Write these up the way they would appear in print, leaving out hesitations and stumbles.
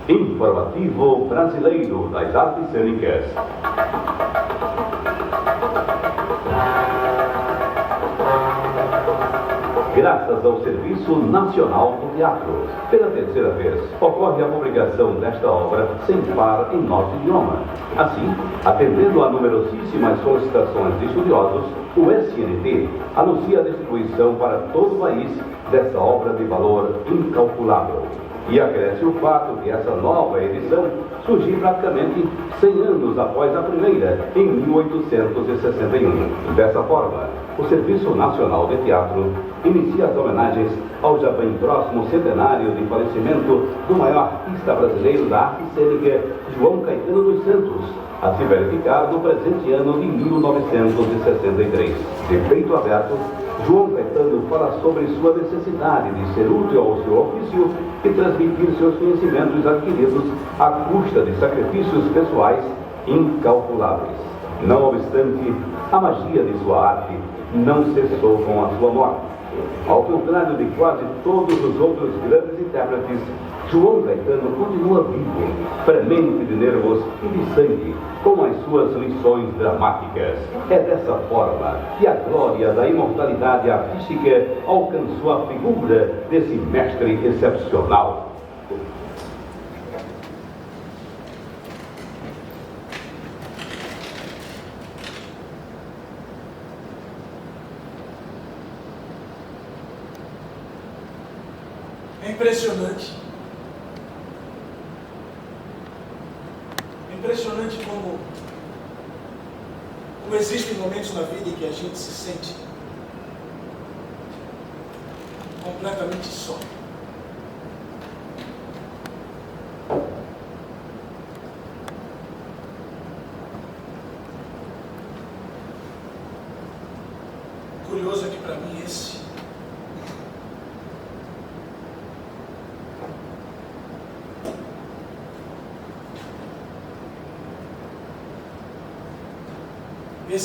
Informativo Brasileiro das Artes Cênicas. Graças ao Serviço Nacional do Teatro, pela terceira vez, ocorre a publicação desta obra sem par em nosso idioma. Assim, atendendo a numerosíssimas solicitações de estudiosos, o SNT anuncia a distribuição para todo o país dessa obra de valor incalculável. E acresce o fato de essa nova edição surgir praticamente 100 anos após a primeira, em 1861. Dessa forma, o Serviço Nacional de Teatro inicia as homenagens ao já bem próximo centenário de falecimento do maior artista brasileiro da arte cênica, João Caetano dos Santos, a se verificar no presente ano de 1963. De peito aberto, João Caetano fala sobre sua necessidade de ser útil ao seu ofício e transmitir seus conhecimentos adquiridos à custa de sacrifícios pessoais incalculáveis. Não obstante, a magia de sua arte não cessou com a sua morte. Ao contrário de quase todos os outros grandes intérpretes, João Caetano continua vivo, premente de nervos e de sangue, com as suas lições dramáticas. É dessa forma que a glória da imortalidade artística alcançou a figura desse mestre excepcional. É impressionante. É impressionante como existem momentos na vida em que a gente se sente completamente só. Curioso é que para mim esse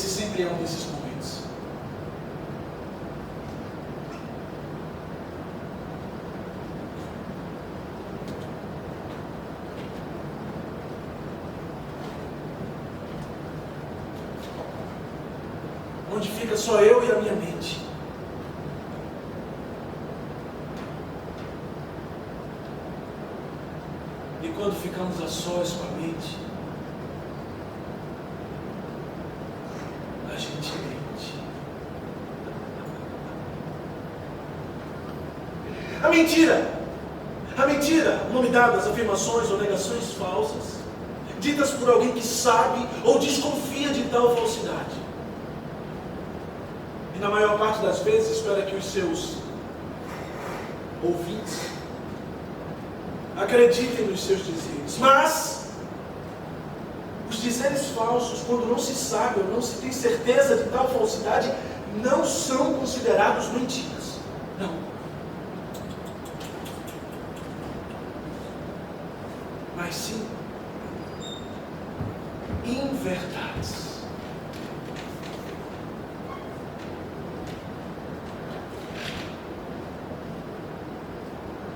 sempre é um desses momentos. Onde fica só eu e a minha mente. E quando ficamos a sós com a mente, a gente mente. A mentira, o nome dado às afirmações ou negações falsas, ditas por alguém que sabe ou desconfia de tal falsidade. E na maior parte das vezes espera que os seus ouvintes acreditem nos seus dizeres. Mas os dizeres falsos, quando não se sabe ou não se tem certeza de tal falsidade, não são considerados mentiras. Não. Mas sim inverdades.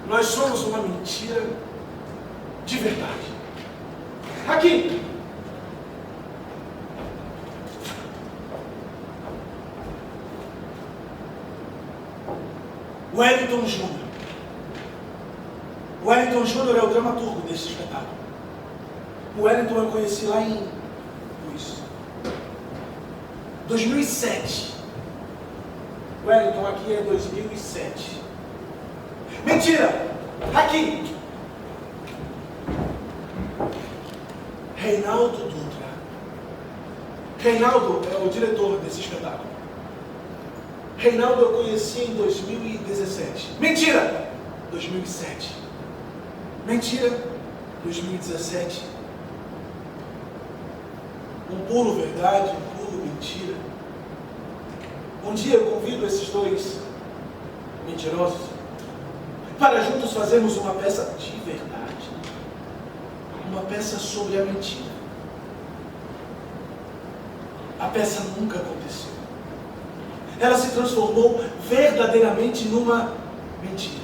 Nós somos uma mentira de verdade. Aqui. Wellington Júnior. Wellington Júnior é o dramaturgo deste espetáculo. O Wellington eu conheci lá em 2007. Wellington aqui é 2007. Mentira! Aqui! Reinaldo Dutra. Reinaldo é o diretor desse espetáculo. Reinaldo eu conheci em 2017. Mentira! 2007. Mentira! 2017. Um pulo verdade, um pulo mentira. Um dia eu convido esses dois mentirosos para juntos fazermos uma peça de verdade. Uma peça sobre a mentira. A peça nunca aconteceu. ela se transformou verdadeiramente numa mentira.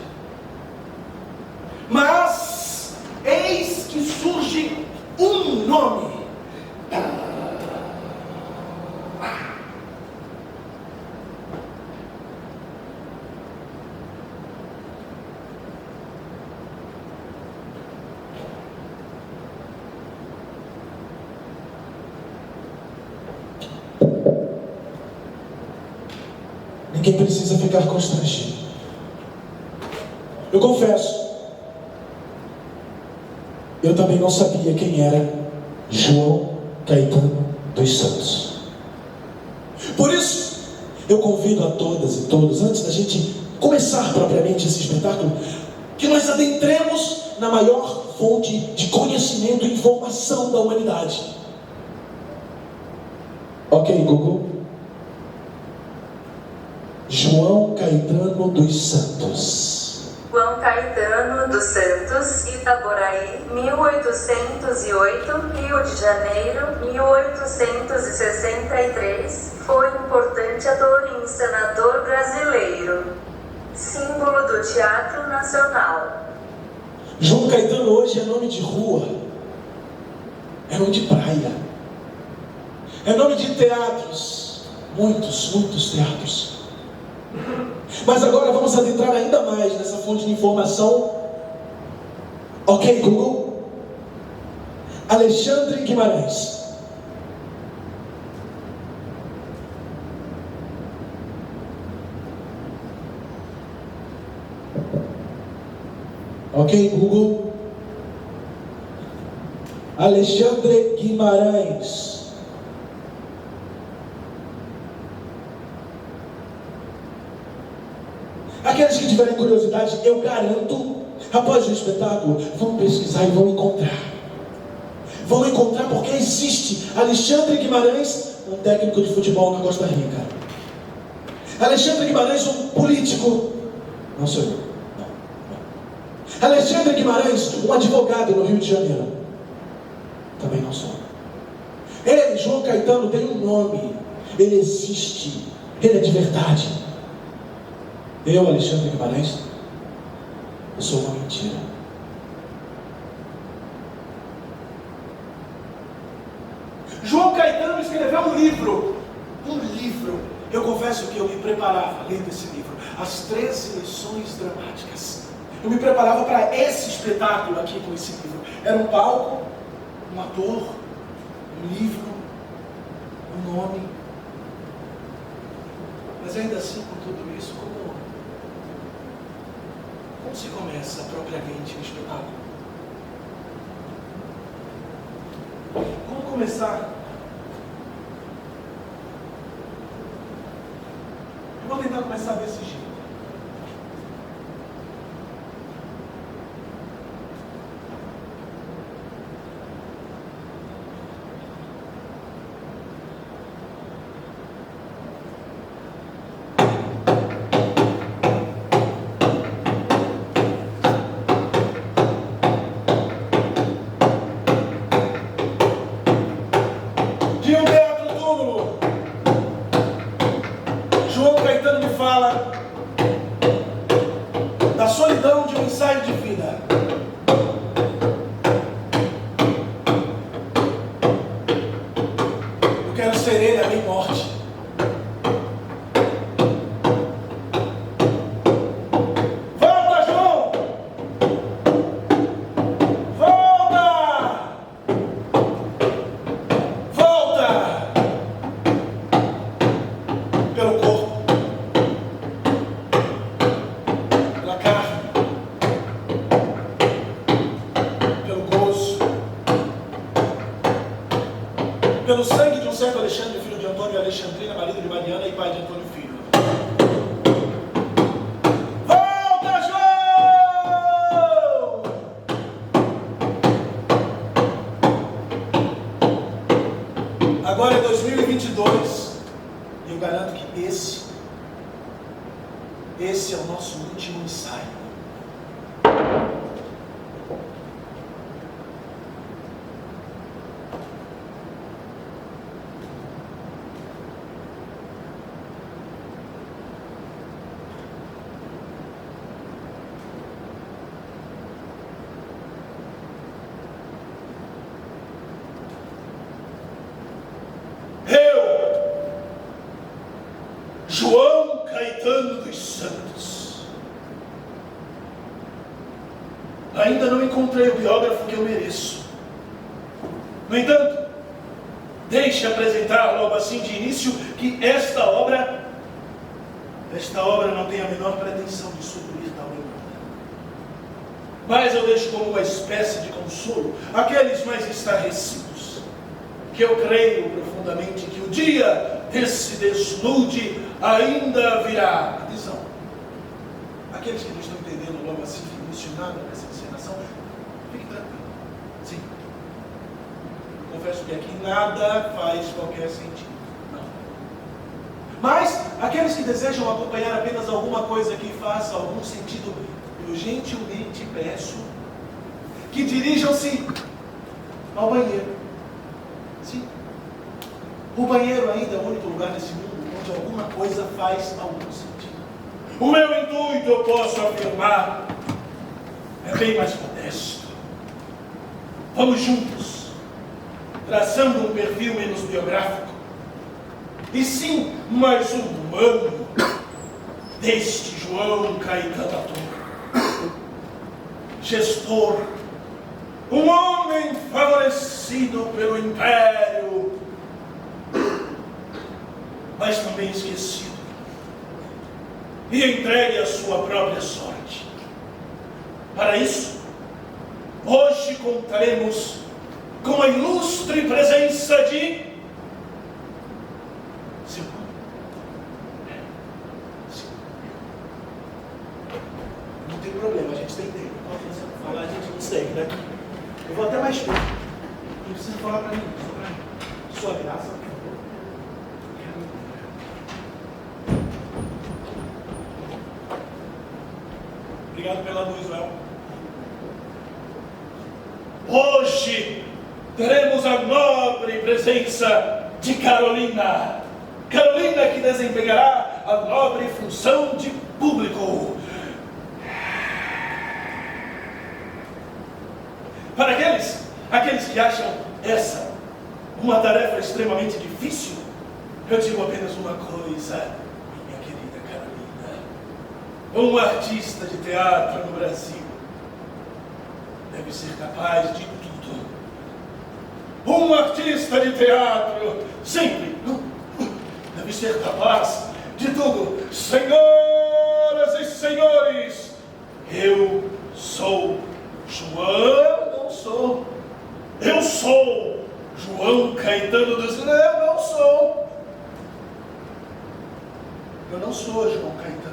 Mas eis que surge um nome. Ninguém precisa ficar constrangido. Eu confesso, eu também não sabia quem era João Caetano dos Santos. Por isso, eu convido a todas e todos, antes da gente começar propriamente esse espetáculo, que nós adentremos na maior fonte de conhecimento e informação da humanidade. Ok, Google? João Caetano dos Santos. João Caetano dos Santos, Itaboraí, 1808, Rio de Janeiro, 1863, foi importante ator e encenador brasileiro, símbolo do Teatro Nacional. João Caetano hoje é nome de rua, é nome de praia, é nome de teatros, muitos teatros. Mas agora vamos adentrar ainda mais nessa fonte de informação. Ok, Google? Alexandre Guimarães. Ok, Google? Alexandre Guimarães. Aqueles que tiverem curiosidade, eu garanto, após o espetáculo, vão pesquisar e vão encontrar. Vão encontrar porque existe Alexandre Guimarães, um técnico de futebol na Costa Rica. Alexandre Guimarães, um político. Não sou eu. Não. Alexandre Guimarães, um advogado no Rio de Janeiro. Também não sou. Ele, João Caetano, tem um nome. Ele existe. Ele é de verdade. Eu, Alexandre Guimarães, eu sou uma mentira. João Caetano escreveu um livro. Eu confesso que eu me preparava lendo esse livro, As 13 Lições Dramáticas. Eu me preparava para esse espetáculo aqui com esse livro. Era um palco, um ator, um livro, um nome. Mas ainda assim, com tudo isso, como se começa propriamente o espetáculo? Como começar? Eu vou tentar começar desse jeito. Pelo sangue de um certo Alexandre, filho de Antônio e Alexandrina, marido de Mariana e pai de Antônio Filho. Volta, João! Agora é 2022 e eu garanto que esse é o nosso último ensaio. Caetano dos Santos. Ainda não encontrei o biógrafo que eu mereço. No entanto, deixe apresentar logo assim de início que esta obra não tem a menor pretensão de suprir tal demanda. Mas eu deixo como uma espécie de consolo aqueles mais estarrecidos, que eu creio profundamente que o dia desse desnude ainda virá. Atenção, aqueles que não estão entendendo logo assim, que emocionado nessa encenação, fiquem tranquilos. Sim, confesso que aqui nada faz qualquer sentido. Não. Mas aqueles que desejam acompanhar apenas alguma coisa que faça algum sentido, eu gentilmente peço que dirijam-se ao banheiro. Sim. O banheiro ainda é o único lugar nesse mundo onde alguma coisa faz algum sentido. O meu intuito, eu posso afirmar, é bem mais modesto. Vamos juntos, traçando um perfil menos biográfico, e sim mais humano, deste João Caetano Ator, gestor, um homem favorecido pelo império, mas também esquecido e entregue à sua própria sorte. Para isso, hoje contaremos com a ilustre presença de seu nome. Não tem problema, a gente tem tempo. Enquanto você não falar, a gente não segue daqui. Eu vou até mais perto. Não precisa falar para mim, só para mim. Sua graça, por favor. Obrigado pela luz, Well. Hoje teremos a nobre presença de Carolina. Carolina que desempenhará a nobre função de público. Para aqueles que acham essa uma tarefa extremamente difícil, eu digo apenas uma coisa, minha querida Carolina. Um artista de teatro no Brasil deve ser capaz de tudo. Um artista de teatro sempre deve ser capaz de tudo. Senhoras e senhores, eu sou João. Eu sou João Caetano dos Santos. Eu não sou João Caetano.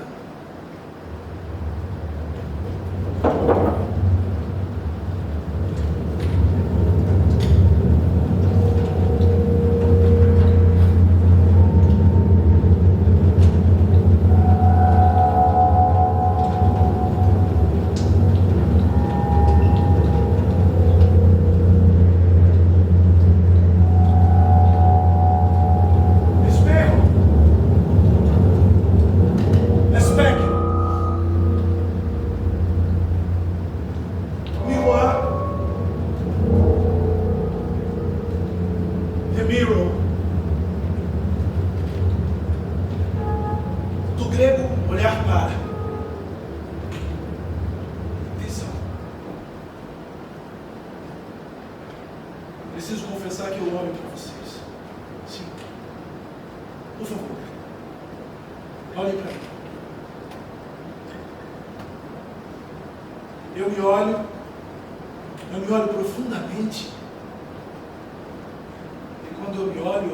Preciso confessar que eu olho para vocês. Sim. Por favor. Olhem para mim. Eu me olho profundamente. E quando eu me olho,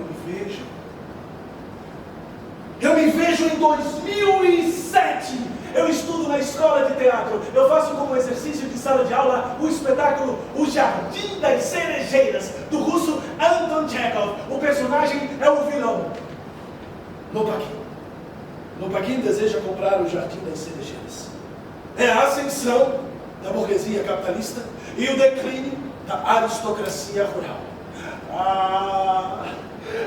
eu me vejo em 2007. Eu estudo na escola de teatro. Eu faço como exercício de sala de aula o espetáculo O Jardim das Cerejeiras, do russo Anton Chekhov. O personagem é o vilão, Lopakin. Lopakin deseja comprar o Jardim das Cerejeiras. É a ascensão da burguesia capitalista e o declínio da aristocracia rural.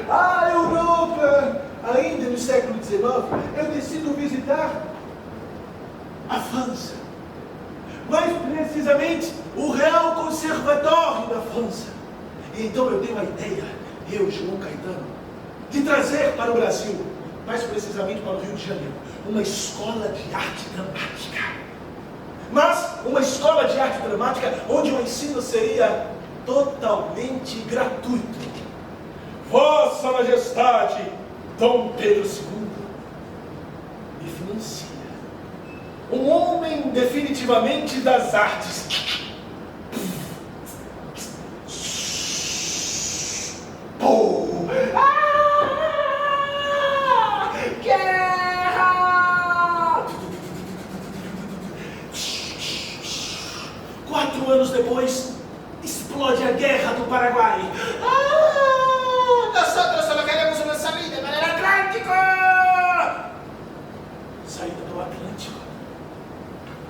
A Europa, ainda no século XIX, eu decido visitar a França, mais precisamente o Real Conservatório da França. E então eu tenho a ideia, eu, João Caetano, de trazer para o Brasil, mais precisamente para o Rio de Janeiro, uma escola de arte dramática. Mas uma escola de arte dramática onde o ensino seria totalmente gratuito. Vossa Majestade, Dom Pedro II, me financia. Um homem definitivamente das artes. Guerra! 4 anos depois, explode a Guerra do Paraguai. Nosotros solo queremos uma saída para o Atlântico! Saída do Atlântico.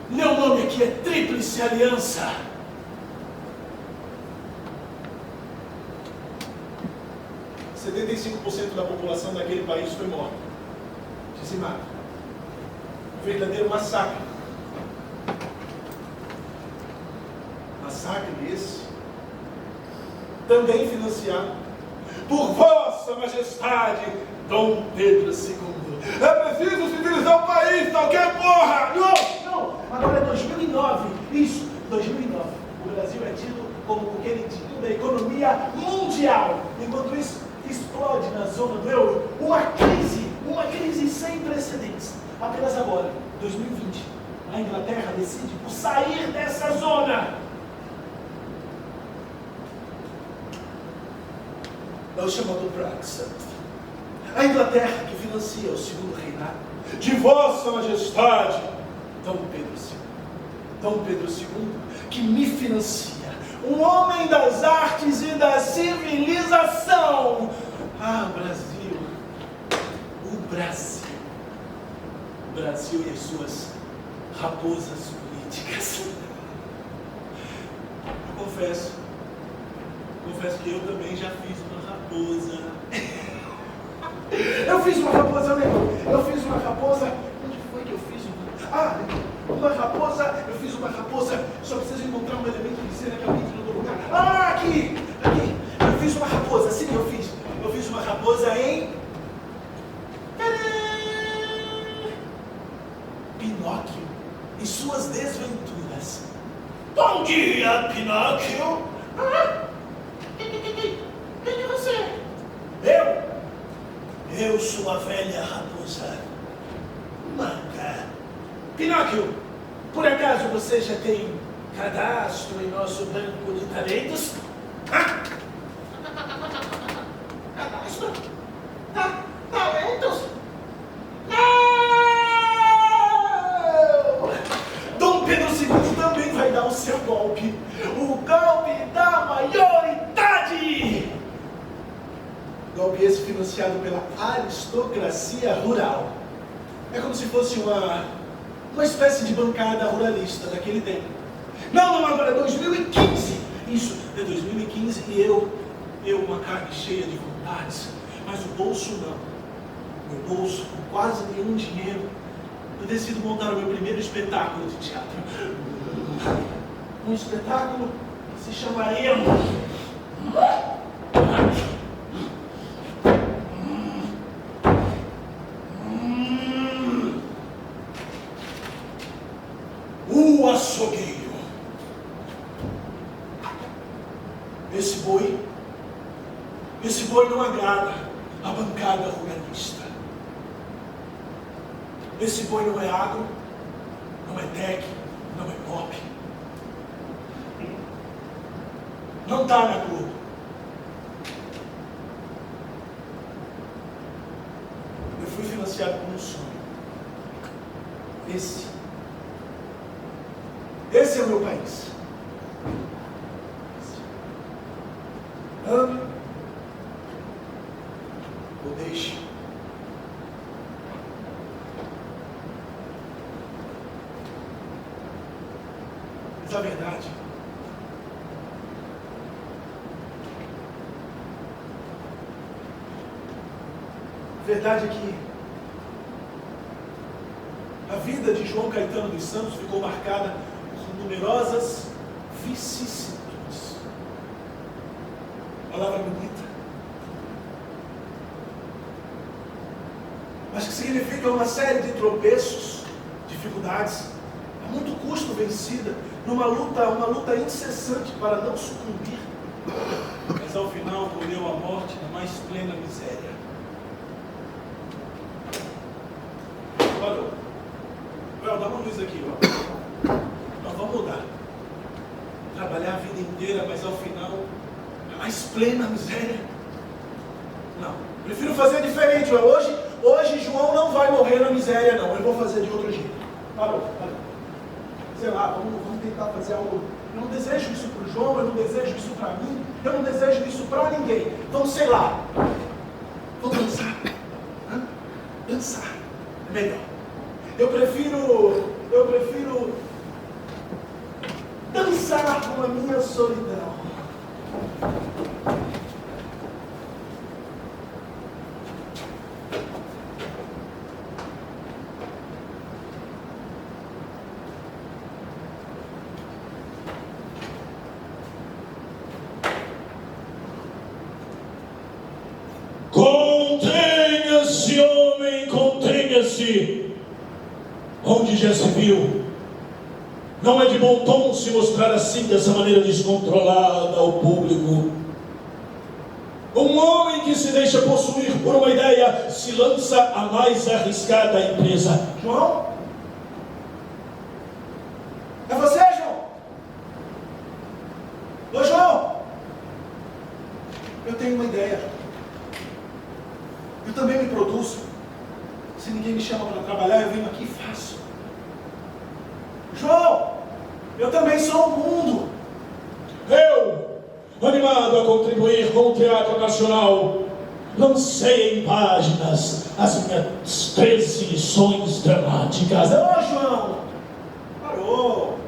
Meu nome aqui é Tríplice Aliança. – 75% da população daquele país foi morta, dizimada. Um verdadeiro massacre. Massacre esse, também financiado por Vossa Majestade, Dom Pedro II. É preciso civilizar o país, tá ok, porra? Não, agora é 2009, isso, 2009. O Brasil é tido como o queridinho da economia mundial. Enquanto isso, explode na zona do euro uma crise sem precedentes. Apenas agora, 2020, a Inglaterra decide por sair dessa zona. É o chamado Brexit. A Inglaterra que financia o segundo reinado de Vossa Majestade, Dom Pedro II. Dom Pedro II que me financia. Um homem das artes e da civilização. Brasil. O Brasil. O Brasil e as suas raposas políticas. Eu confesso que eu também já fiz uma raposa. Eu fiz uma raposa. Onde foi que eu fiz uma raposa? Eu fiz uma raposa. Só preciso encontrar um elemento de cena que alguém tirou do lugar. Aqui. Eu fiz uma raposa. Sim, eu fiz uma raposa em Pinóquio e suas desventuras. Bom dia, Pinóquio. Quem é você? Eu sou a velha raposa manca. Pinóquio, por acaso você já tem cadastro em nosso banco de talentos? Cadastro? Talentos? Não! Dom Pedro II também vai dar o seu golpe. O golpe da maioridade! Golpe esse financiado pela aristocracia rural. É como se fosse uma espécie de bancada ruralista daquele tempo. Não, agora é 2015. Isso, é 2015 e eu uma carne cheia de vontades. Mas o bolso não. Meu bolso com quase nenhum dinheiro. Eu decido montar o meu primeiro espetáculo de teatro. Um espetáculo que se chamaria O Açougueiro. Esse boi não agrada a bancada ruralista. Esse boi não é agro, não é tech, não é pop. Não está na Globo. Eu fui financiado por um sonho. Esse é o meu país. Ame ou deixe. Mas a verdade é que a vida de João Caetano dos Santos ficou marcada por numerosas vicissitudes. Palavra bonita. mas que significa uma série de tropeços, dificuldades, há muito custo vencida, uma luta incessante para não sucumbir, mas ao final colheu a morte na mais plena miséria. Parou. Dá uma luz aqui, ó. Nós vamos mudar. Trabalhar a vida inteira, mas ao final, a mais plena miséria. Não, prefiro fazer diferente. Hoje João não vai morrer na miséria, não. Eu vou fazer de outro jeito. Parou. Sei lá, vamos tentar fazer algo. Eu não desejo isso para o João, eu não desejo isso para mim, eu não desejo isso para ninguém. Então, sei lá. Vou dançar. Dançar. É melhor. Eu prefiro dançar com a minha solidão. Contenha-se, homem, contenha-se. Onde já se viu? Não é de bom tom se mostrar assim, dessa maneira descontrolada ao público. Um homem que se deixa possuir por uma ideia se lança a mais arriscada empresa. João? É você, João? Ô, João! Eu tenho uma ideia. Eu também me produzo. Se ninguém me chama para trabalhar, eu venho aqui e faço. João, eu também sou o mundo. Eu, animado a contribuir com o Teatro Nacional, lancei em páginas as minhas 13 lições dramáticas. Ô, João! Parou!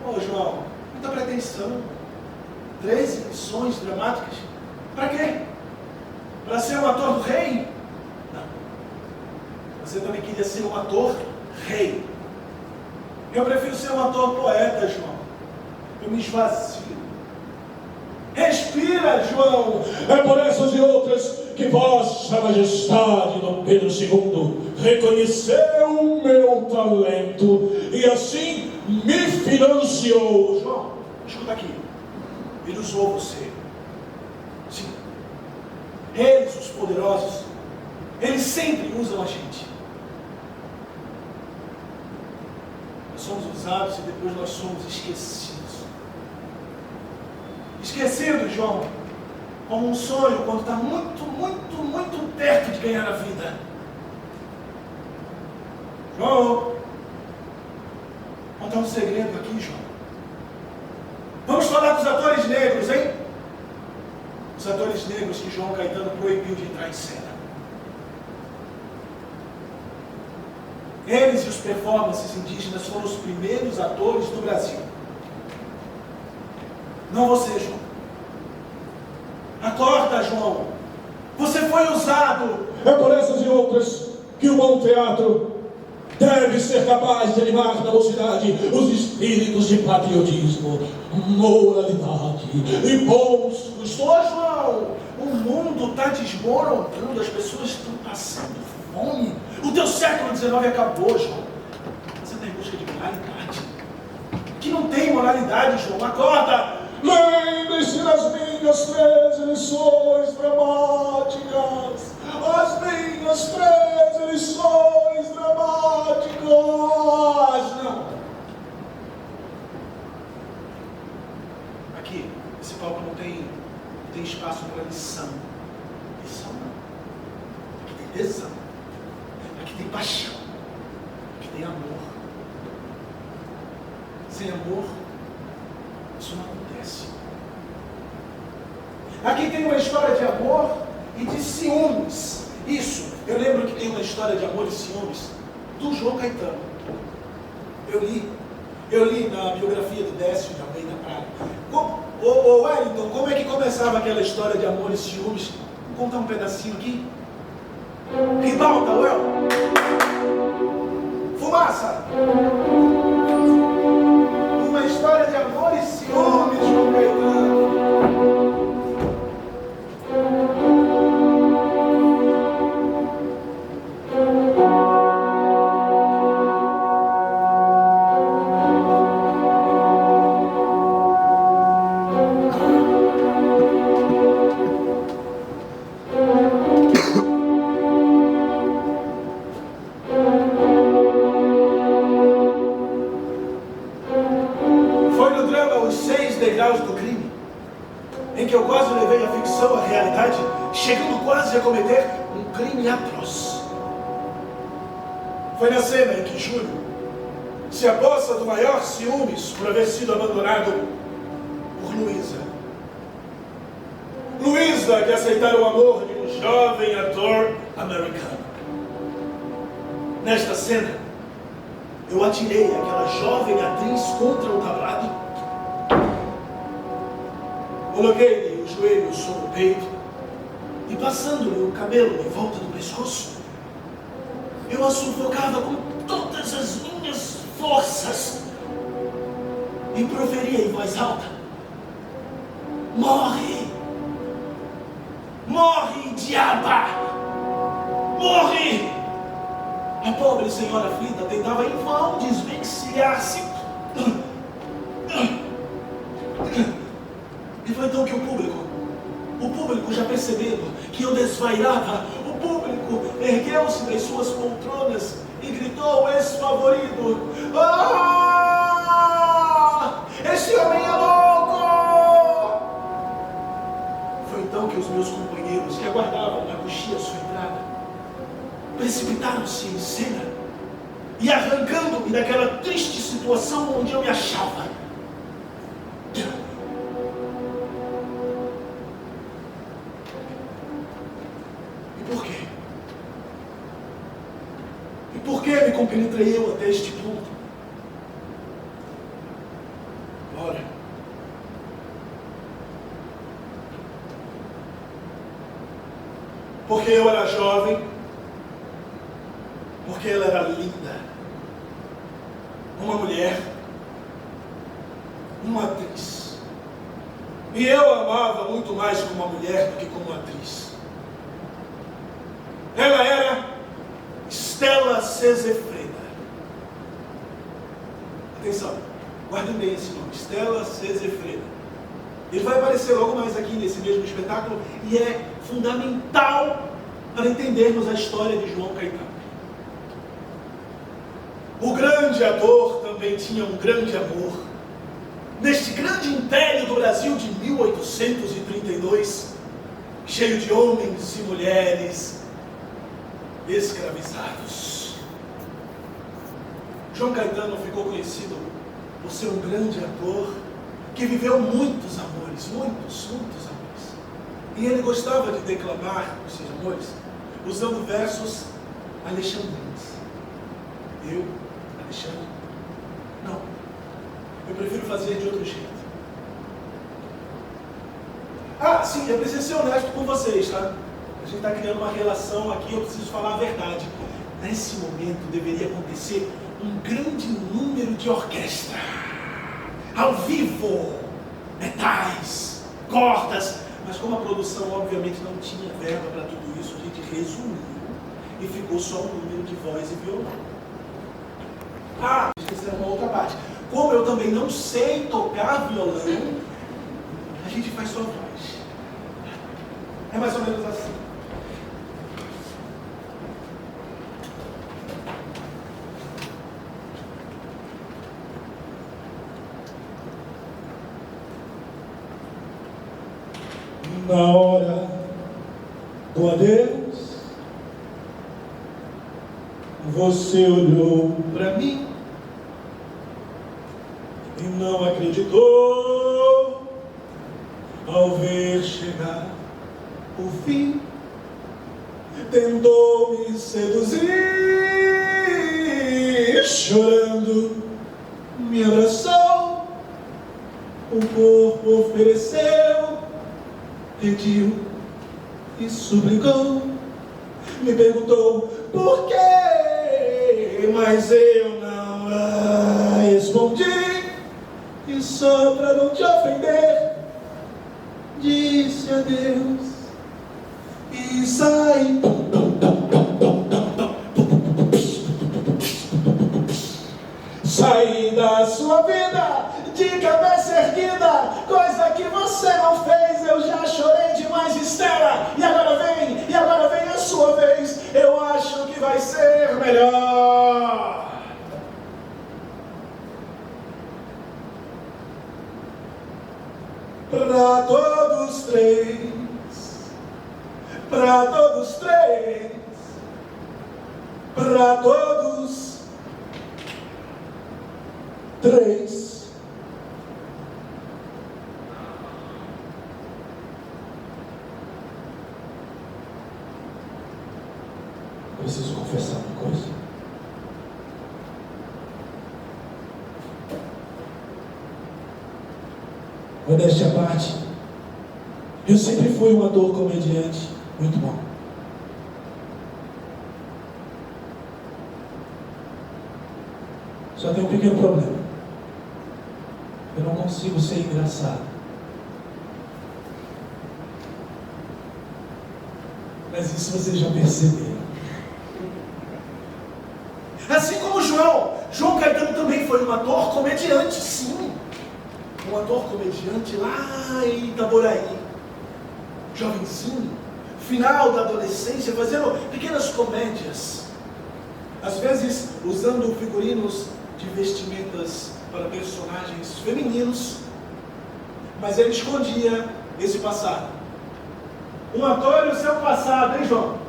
Ô, João, muita pretensão. 13 lições dramáticas? Para quê? Para ser um ator do rei? Não. Você também queria ser um ator rei. Eu prefiro ser um ator poeta, João. Eu me esvazio. Respira, João. É por essas e outras que Vossa Majestade Dom Pedro II reconheceu o meu talento e assim me financiou. João, escuta aqui. Ele usou você. Sim. Eles, os poderosos, eles sempre usam a gente. Nós somos usados e depois nós somos esquecidos. Esquecidos, João, como um sonho quando está muito perto de ganhar a vida. João, vou contar um segredo aqui, João. Vamos falar dos atores negros, hein? Os atores negros que João Caetano proibiu de entrar em cena. Eles e os performances indígenas foram os primeiros atores do Brasil. Não você, João. Acorda, João. Você foi usado. É por essas e outras que o bom teatro deve ser capaz de animar na mocidade os espíritos de patriotismo, moralidade e bons costumes. Ô, João, o mundo está desmoronando, as pessoas estão passando fome. O teu século XIX acabou, João. Você está em busca de moralidade. Que não tem moralidade, João. Acorda. Lembre-se das minhas 13 lições dramáticas. As minhas 13 lições dramáticas. Não. Aqui, esse palco não tem espaço para lição. Lição não. Aqui tem tesão. Aqui tem paixão. Aqui tem amor. Sem amor, isso não acontece. Aqui tem uma história de amor e de ciúmes. Isso, eu lembro que tem uma história de amor e ciúmes do João Caetano. Eu li na biografia do Décio de Almeida Prado. Ô Wellington, como é que começava aquela história de amor e ciúmes? Vou contar um pedacinho aqui. Ribalta, Well. Fumaça. Uma história de amor e ciúmes, João Caetano. degraus do crime, em que eu quase levei a ficção à realidade, chegando quase a cometer um crime atroz. Foi na cena em que Júlio se apossa do maior ciúmes por haver sido abandonado por Luísa. Luísa, que aceitara o amor de um jovem ator americano. Nesta cena, eu atirei aquela jovem atriz contra o tablado, coloquei-lhe os joelhos sobre o peito e, passando-lhe o cabelo em volta do pescoço, eu a sufocava com todas as minhas forças e proferia em voz alta: morre! Morre, diaba! Morre! A pobre senhora aflita tentava em vão desvencilhar-se. E foi então que o público já percebendo que eu desvairava, o público ergueu-se das suas poltronas e gritou esfavorido: ah! Esse homem é louco! Foi então que os meus companheiros, que aguardavam na coxia sua entrada, precipitaram-se em cena e, arrancando-me daquela triste situação onde eu me achava, E por que me compenetrei eu até este ponto? Ora, porque eu era jovem, porque ela era linda, uma mulher, uma atriz. E eu a amava muito mais como uma mulher do que como atriz. Ela era Stella Sesefreda. Atenção, guardem bem esse nome, Stella Sesefreda. Ele vai aparecer logo mais aqui nesse mesmo espetáculo e é fundamental para entendermos a história de João Caetano. O grande ator também tinha um grande amor. Neste grande império do Brasil de 1832, cheio de homens e mulheres escravizados. João Caetano ficou conhecido por ser um grande ator que viveu muitos amores, muitos amores. E ele gostava de declamar os seus amores usando versos alexandrinos. Eu, Alexandre, não. Eu prefiro fazer de outro jeito. Ah, sim, eu preciso ser honesto com vocês, tá? A gente está criando uma relação aqui, eu preciso falar a verdade. Nesse momento deveria acontecer um grande número de orquestra. Ao vivo, metais, cordas. Mas como a produção obviamente não tinha verba para tudo isso, a gente resumiu e ficou só um número de voz e violão. Ah, esqueci uma outra parte. Como eu também não sei tocar violão, a gente faz só voz. É mais ou menos assim. Na hora do adeus, você olhou para mim e não acreditou ao ver chegar o fim. Tentou me seduzir, chorando me abraçou, o corpo ofereceu, pediu e suplicou, me perguntou por quê, mas eu não respondi, e só para não te ofender, disse adeus e saí. Saí da sua vida de cabeça erguida, coisa que você não fez. Eu já chorei demais, Estela, e agora vem a sua vez. Eu acho que vai ser melhor. três, para todos três, para todos três. Preciso confessar uma coisa. Modéstia à parte, eu sempre fui um ator comediante muito bom. Só tem um pequeno problema. Eu não consigo ser engraçado. Mas isso vocês já perceberam. Assim como João Caetano também foi um ator comediante, sim. Um ator comediante lá em Itaboraí. Jovenzinho, final da adolescência, fazendo pequenas comédias. Às vezes usando figurinos de vestimentas para personagens femininos. Mas ele escondia esse passado. Um ator e o seu passado, hein, João?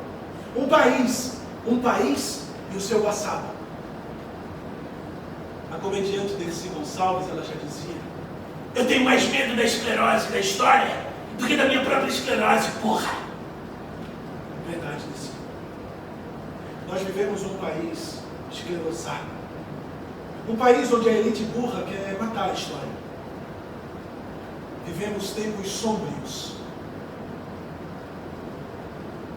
Um país e o seu passado. A comediante Dercy Gonçalves, ela já dizia: eu tenho mais medo da esclerose da história do que da minha própria esclerose, porra. Verdade, Dercy. Nós vivemos um país esclerosado. Um país onde a elite burra quer matar a história. Vivemos tempos sombrios.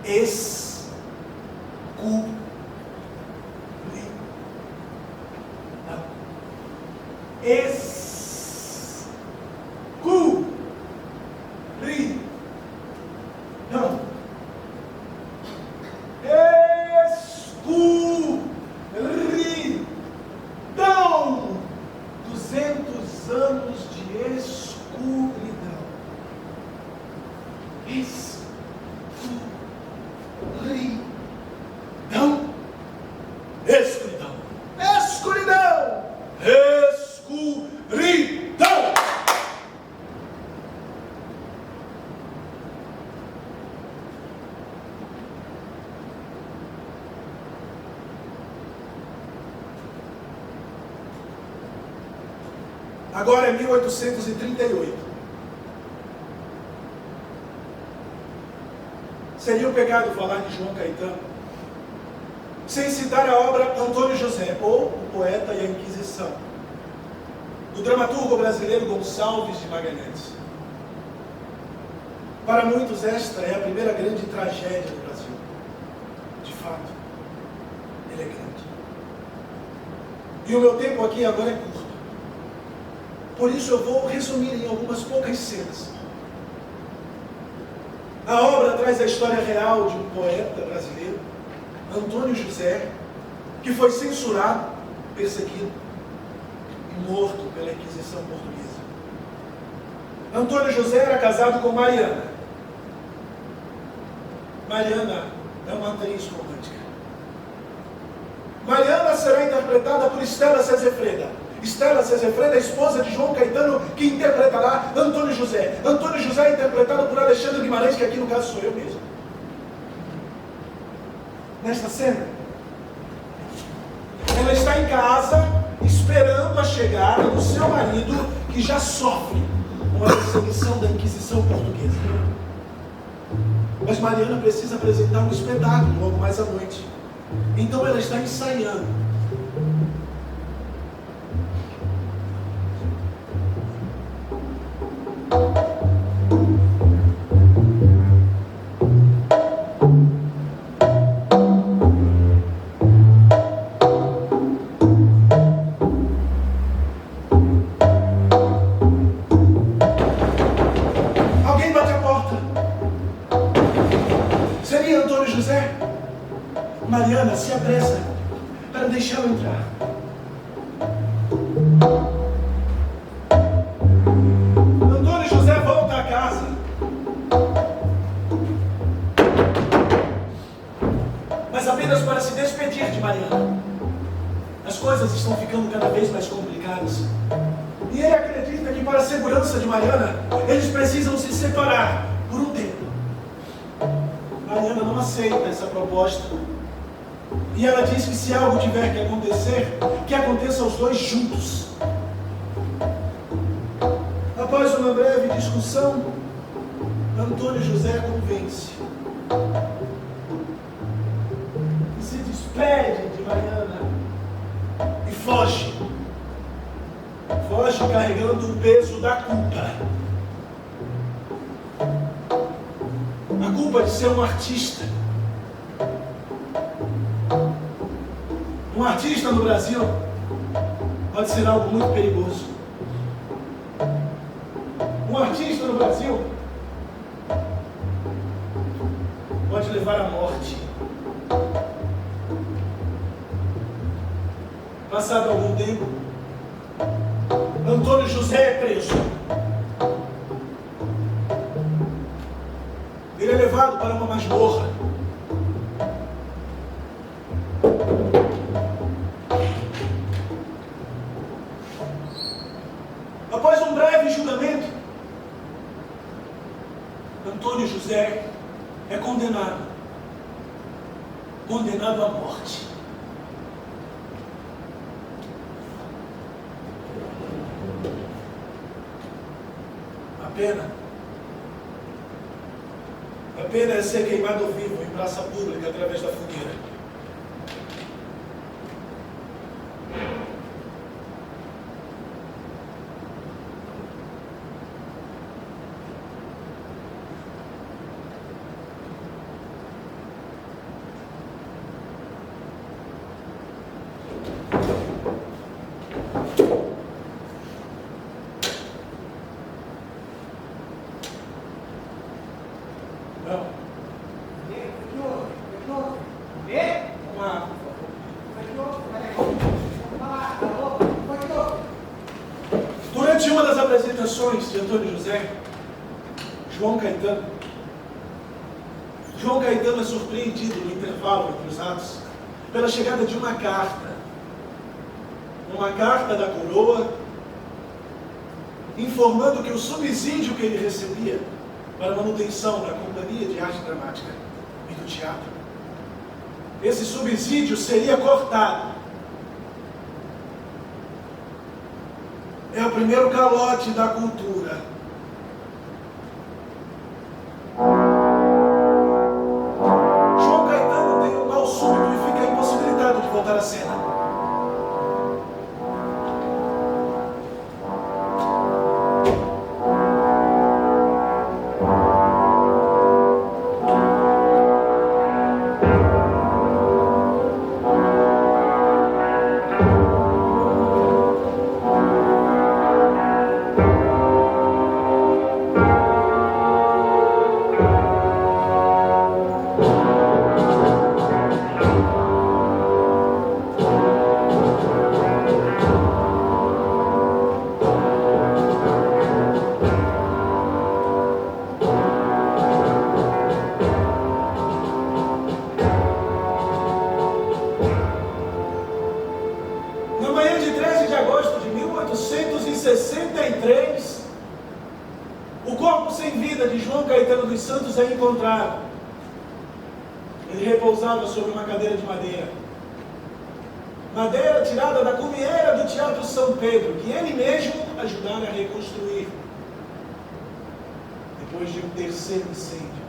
Escuridão. 200 anos de escuridão. Escuridão. Escuridão. Escuridão. Agora é 1838. Seria um pecado falar de João Caetano sem citar a obra Antônio José, ou O Poeta e a Inquisição, do dramaturgo brasileiro Gonçalves de Magalhães. Para muitos, esta é a primeira grande tragédia do Brasil. De fato, ele é grande. E o meu tempo aqui agora é curto. Por isso eu vou resumir em algumas poucas cenas. A obra traz a história real de um poeta brasileiro, Antônio José, que foi censurado, perseguido e morto pela Inquisição Portuguesa. Antônio José era casado com Mariana. Mariana é uma atriz romântica. Mariana será interpretada por Estela Sesefreda. Estela Sesefreda é a esposa de João Caetano, que interpretará Antônio José. Antônio José é interpretado por Alexandre Guimarães, que aqui no caso sou eu mesmo. Nesta cena, ela está em casa, esperando a chegada do seu marido, que já sofre com a perseguição da Inquisição Portuguesa. Mas Mariana precisa apresentar um espetáculo logo mais à noite. Então ela está ensaiando. Mariana se apressa para deixá-lo entrar. Antônio José volta a casa. Mas apenas para se despedir de Mariana. As coisas estão ficando cada vez mais complicadas. E ele acredita que, para a segurança de Mariana, eles precisam se separar por um tempo. Mariana não aceita essa proposta. E ela diz que se algo tiver que acontecer, que aconteça os dois juntos. Após uma breve discussão, Antônio José convence e se despede de Mariana e foge. Foge carregando o peso da culpa. A culpa de ser um artista. Um artista no Brasil pode ser algo muito perigoso. Um artista no Brasil pode levar à morte. Passado algum tempo, Antônio José é preso. Ele é levado para uma masmorra. Após um breve julgamento, Antônio José é condenado à morte. A pena é ser queimado vivo em praça pública através da fogueira. Durante uma das apresentações de Antônio José, João Caetano é surpreendido no intervalo entre os atos pela chegada de uma carta da coroa, informando que o subsídio que ele recebia para a manutenção da Companhia de Arte Dramática e do Teatro, esse subsídio seria cortado. É o primeiro calote da cultura. João Caetano tem um mal súbito e fica impossibilitado de voltar à cena. Na manhã de 13 de agosto de 1863, o corpo sem vida de João Caetano dos Santos é encontrado. Ele repousava sobre uma cadeira de madeira. Madeira tirada da cumieira do Teatro São Pedro, que ele mesmo ajudara a reconstruir depois de um terceiro incêndio.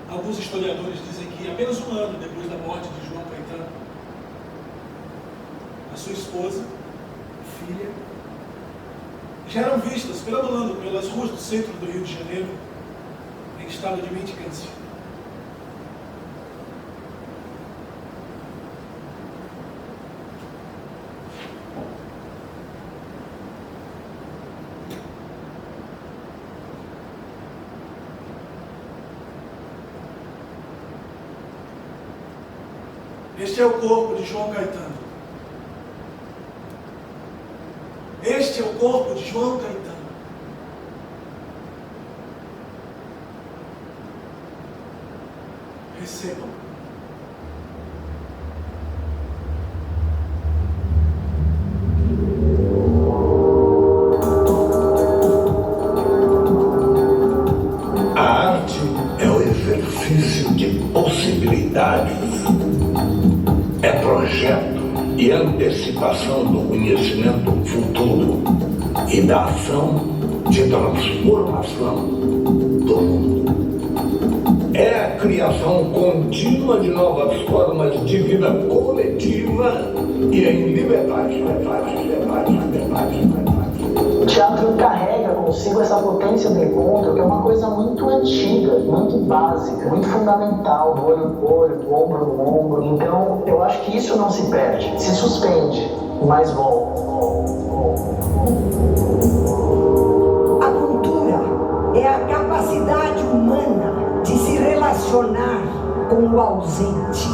Alguns historiadores dizem que apenas um ano depois da morte de João Caetano, a sua esposa e filha já eram vistas perambulando pelas ruas do centro do Rio de Janeiro em estado de mendicância. Este é o corpo de João Caetano. Este é o corpo de João Caetano. Recebam. possibilidades, é projeto e antecipação do conhecimento futuro e da ação de transformação do mundo. É a criação contínua de novas formas de vida coletiva e em liberdade. O teatro carrega consigo essa potência do encontro, que é uma coisa muito antiga, muito básica, muito fundamental, do olho no olho, do ombro no ombro. Então, eu acho que isso não se perde, se suspende, mas volta. A cultura é a capacidade humana de se relacionar com o ausente,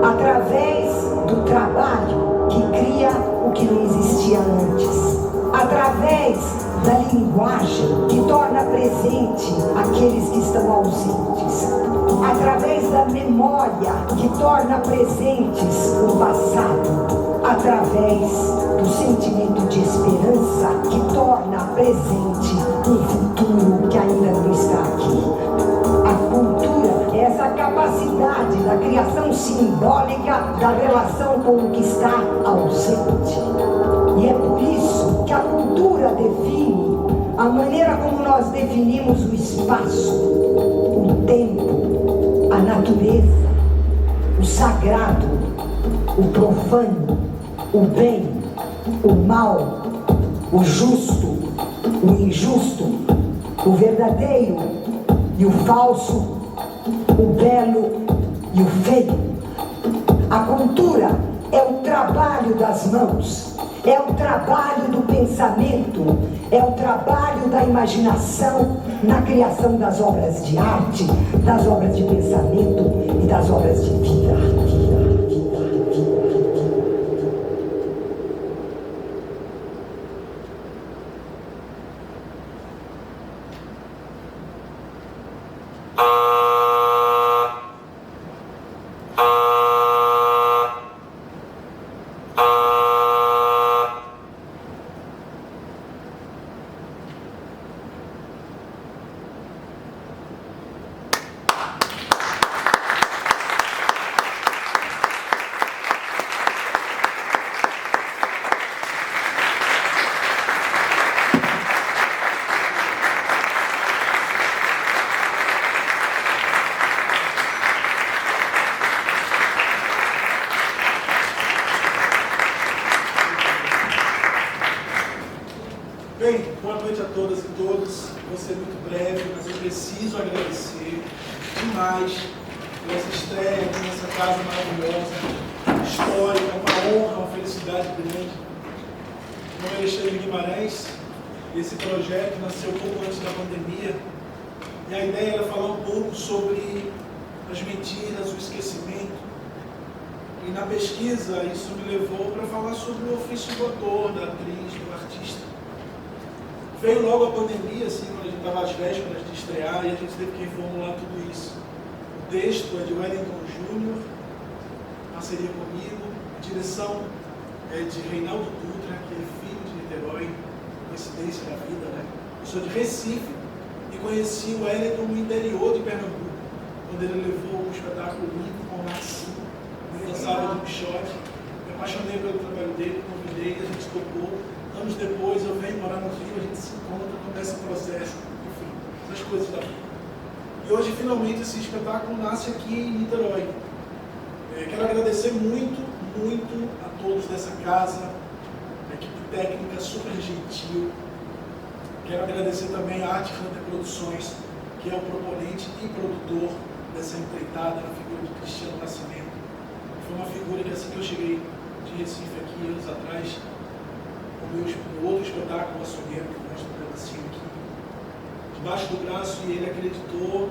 através do trabalho que cria o que não existia antes, através da linguagem que torna presente aqueles que estão ausentes, através da memória que torna presentes o passado, através do sentimento de esperança que torna presente um futuro que ainda não está aqui. A cultura é essa capacidade da criação simbólica da relação com o que está ausente. E é por isso que a cultura define a maneira como nós definimos o espaço, o tempo, a natureza, o sagrado, o profano, o bem, o mal, o justo, o injusto, o verdadeiro e o falso, o belo e o feio. A cultura é o trabalho das mãos, é o trabalho do pensamento, é o trabalho da imaginação na criação das obras de arte, das obras de pensamento e das obras de vida. Bem, boa noite a todas e todos. Vou ser muito breve, mas eu preciso agradecer demais por essa estreia aqui nessa casa maravilhosa, histórica, uma honra, uma felicidade grande. Meu nome é Alexandre Guimarães. Esse projeto nasceu pouco antes da pandemia e a ideia era falar um pouco sobre as mentiras, o esquecimento. E na pesquisa isso me levou para falar sobre o ofício do ator, da atriz, do artista. Veio logo a pandemia, assim, quando a gente estava às vésperas de estrear, e a gente teve que reformular tudo isso. O texto é de Wellington Júnior, parceria comigo, a direção é de Reinaldo Dutra, que é filho de Niterói, coincidência da vida, né? Eu sou de Recife e conheci o Wellington no interior de Pernambuco, quando ele levou o espetáculo Limpo com Narciso, no lançado do Pichote. Me apaixonei pelo trabalho dele, convidei, a gente topou. Anos depois eu venho morar no Rio, a gente se encontra, começa o processo, enfim, as coisas da vida. E hoje finalmente esse espetáculo nasce aqui em Niterói. Quero agradecer muito a todos dessa casa, a equipe técnica super gentil. Quero agradecer também a Arte Hunter Produções, que é o proponente e produtor dessa empreitada na figura de Cristiano Nascimento. Foi uma figura que assim que eu cheguei de Recife aqui anos atrás, o outro espetáculo, a Sonheira, que mostra um pedacinho aqui, debaixo do braço, e ele acreditou,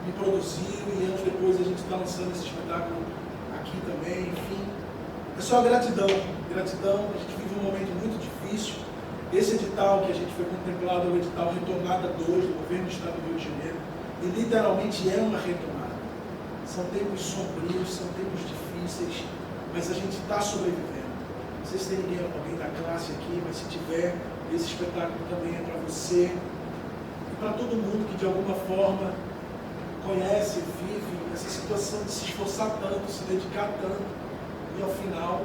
me produziu, e anos depois a gente está lançando esse espetáculo aqui também, enfim. É só gratidão, a gente vive um momento muito difícil. Esse edital que a gente foi contemplado é o edital Retomada 2 do Governo do Estado do Rio de Janeiro, e literalmente é uma retomada. São tempos sombrios, são tempos difíceis, mas a gente está sobrevivendo. Não sei se tem alguém da classe aqui, mas se tiver, esse espetáculo também é para você e para todo mundo que de alguma forma conhece, vive essa situação de se esforçar tanto, se dedicar tanto, e ao final,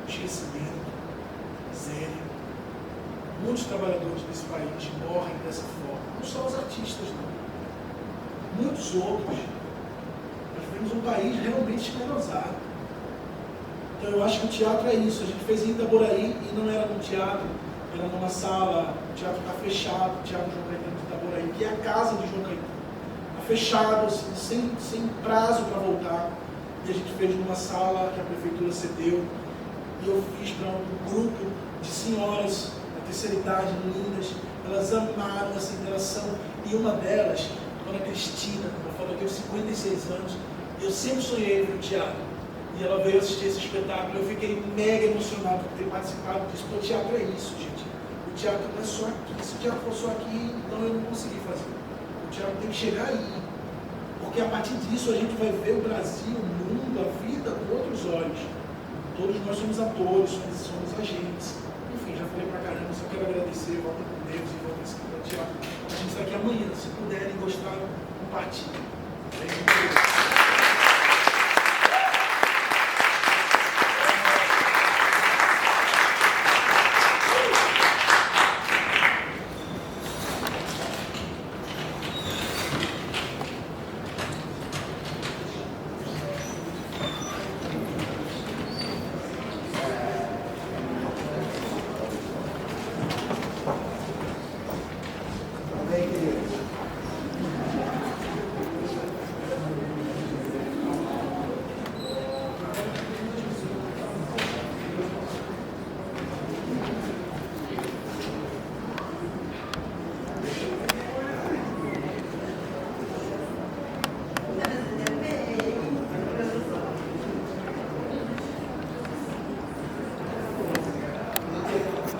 esquecimento, miséria. Muitos trabalhadores desse país morrem dessa forma. Não só os artistas, não. Muitos outros. Nós vemos um país realmente esclerosado. Então eu acho que o teatro é isso. A gente fez em Itaboraí e não era num teatro, era numa sala, o teatro está fechado, o Teatro João Caetano de Itaboraí, que é a casa de João Caetano. Está fechado, assim, sem prazo para voltar. E a gente fez numa sala que a prefeitura cedeu. E eu fiz para um grupo de senhoras da terceira idade, lindas. Elas amaram essa interação. E uma delas, Dona Cristina, ela falou que eu 56 anos, eu sempre sonhei em ver o teatro. E ela veio assistir esse espetáculo. Eu fiquei mega emocionado por ter participado disso. Porque o teatro é isso, gente. O teatro não é só aqui. Se o teatro for só aqui, então eu não consegui fazer. O teatro tem que chegar aí. Porque a partir disso a gente vai ver o Brasil, o mundo, a vida com outros olhos. Todos nós somos atores, somos agentes. Enfim, já falei pra caramba, só quero agradecer, volta com Deus e volta a seguir ao teatro. A gente está aqui amanhã, se puderem gostar, compartilhem.